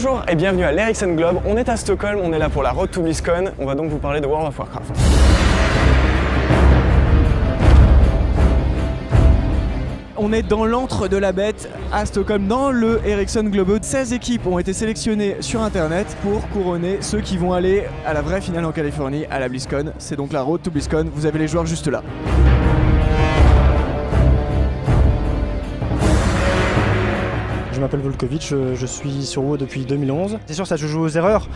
Bonjour et bienvenue à l'Ericsson Globe. On est à Stockholm, on est là pour la Road to BlizzCon. On va donc vous parler de World of Warcraft. On est dans l'antre de la bête à Stockholm, dans le Ericsson Globe. 16 équipes ont été sélectionnées sur internet pour couronner ceux qui vont aller à la vraie finale en Californie, à la BlizzCon. C'est donc la Road to BlizzCon, vous avez les joueurs juste là. Je m'appelle Volkovic, je suis sur WoW depuis 2011. C'est sûr, ça se joue aux erreurs.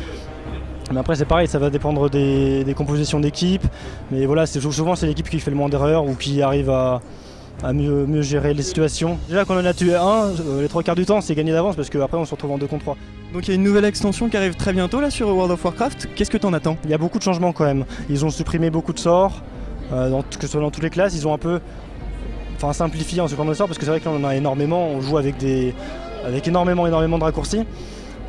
Mais après c'est pareil, ça va dépendre des compositions d'équipe. Mais voilà, souvent c'est l'équipe qui fait le moins d'erreurs ou qui arrive à mieux gérer les situations. Déjà quand on en a tué un, les 3/4 du temps c'est gagné d'avance parce qu'après on se retrouve en 2 contre 3. Donc il y a une nouvelle extension qui arrive très bientôt là sur World of Warcraft. Qu'est-ce que t'en attends? Il y a beaucoup de changements quand même. Ils ont supprimé beaucoup de sorts, que ce soit dans toutes les classes. Ils ont un peu simplifié en supprimant des sorts parce que c'est vrai que là on en a énormément, on joue avec énormément de raccourcis.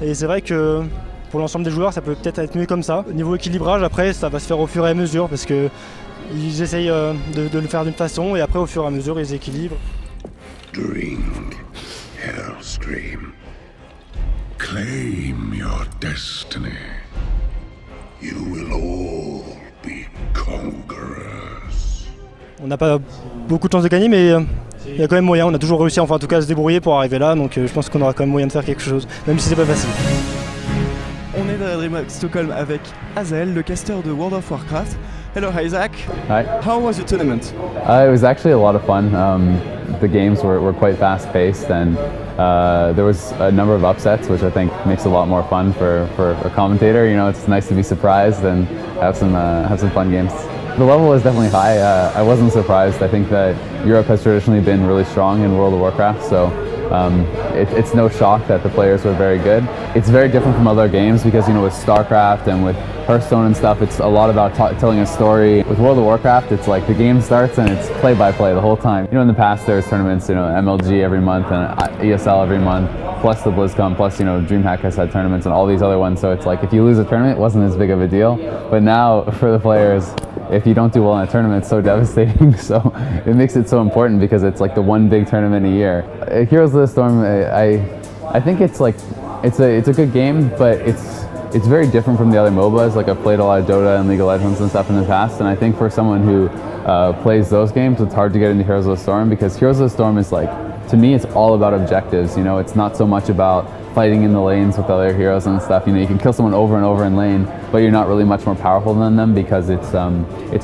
Et c'est vrai que pour l'ensemble des joueurs ça peut peut-être être mieux comme ça. Niveau équilibrage après ça va se faire au fur et à mesure parce que ils essayent de le faire d'une façon et après au fur et à mesure ils équilibrent. Drink, Hellscream. Claim your destiny. You will all be conquerors. On n'a pas beaucoup de chance de gagner mais il y a quand même moyen, on a toujours réussi en tout cas à se débrouiller pour arriver là, donc je pense qu'on aura quand même moyen de faire quelque chose, même si c'est pas facile. On est dans Dreamhack Stockholm avec Azael, le caster de World of Warcraft. Hello Isaac. Hi. How was your tournament? It was actually a lot of fun. The games were quite fast paced and there was a number of upsets, which I think makes it a lot more fun for a commentator. You know, it's nice to be surprised and have some fun games. The level was definitely high. I wasn't surprised. I think that Europe has traditionally been really strong in World of Warcraft, so it's no shock that the players were very good. It's very different from other games because, you know, with StarCraft and with Hearthstone and stuff, it's a lot about telling a story. With World of Warcraft, it's like the game starts and it's play by play the whole time. You know, in the past there's tournaments, you know, MLG every month and ESL every month, plus the BlizzCon, plus, you know, Dreamhack has had tournaments and all these other ones, so it's like if you lose a tournament, it wasn't as big of a deal. But now, for the players, if you don't do well in a tournament, it's so devastating, so it makes it so important because it's like the one big tournament a year. Heroes of the Storm, I think it's like, it's a good game, but it's very different from the other MOBAs. Like I've played a lot of Dota and League of Legends and stuff in the past, and I think for someone who plays those games, it's hard to get into Heroes of the Storm because Heroes of the Storm is like, to me, it's all about objectives. You know, it's not so much about fighting in the lanes with other heroes and stuff. You know, you can kill someone over and over in lane, but you're not really much more powerful than them because it's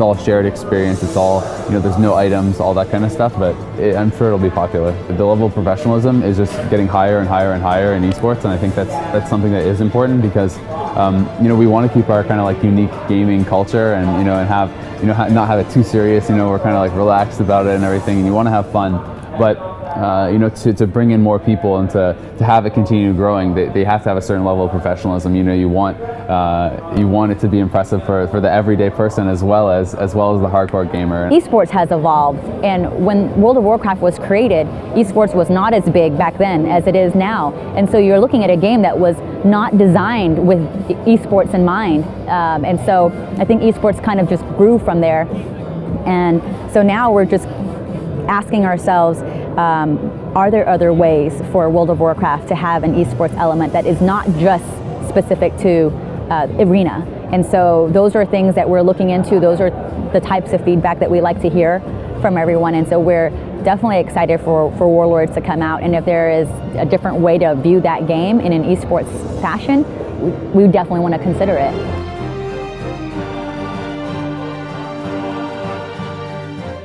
all shared experience. It's all, you know, there's no items, all that kind of stuff. But I'm sure it'll be popular. The level of professionalism is just getting higher and higher and higher in esports, and I think that's something that is important because you know, we want to keep our kind of like unique gaming culture and, you know, and have, you know, not have it too serious. You know, we're kind of like relaxed about it and everything, and you want to have fun, but you know, to bring in more people and to have it continue growing, they have to have a certain level of professionalism. You know, you want it to be impressive for the everyday person as well as the hardcore gamer. Esports has evolved, and when World of Warcraft was created, esports was not as big back then as it is now. And so you're looking at a game that was not designed with esports in mind. And so I think esports kind of just grew from there. And so now we're just asking ourselves, are there other ways for World of Warcraft to have an esports element that is not just specific to arena? And so those are things that we're looking into. Those are the types of feedback that we like to hear from everyone. And so we're definitely excited for Warlords to come out. And if there is a different way to view that game in an esports fashion, we definitely want to consider it.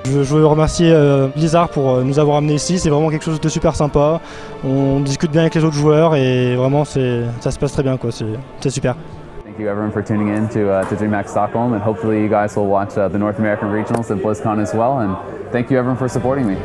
Je veux remercier Blizzard pour nous avoir amenés ici, c'est vraiment quelque chose de super sympa. On discute bien avec les autres joueurs et vraiment ça se passe très bien, quoi. C'est super. Thank you everyone for tuning in to Dreamhack Stockholm, and hopefully you guys will watch the North American Regionals at BlizzCon as well, and thank you everyone for supporting me.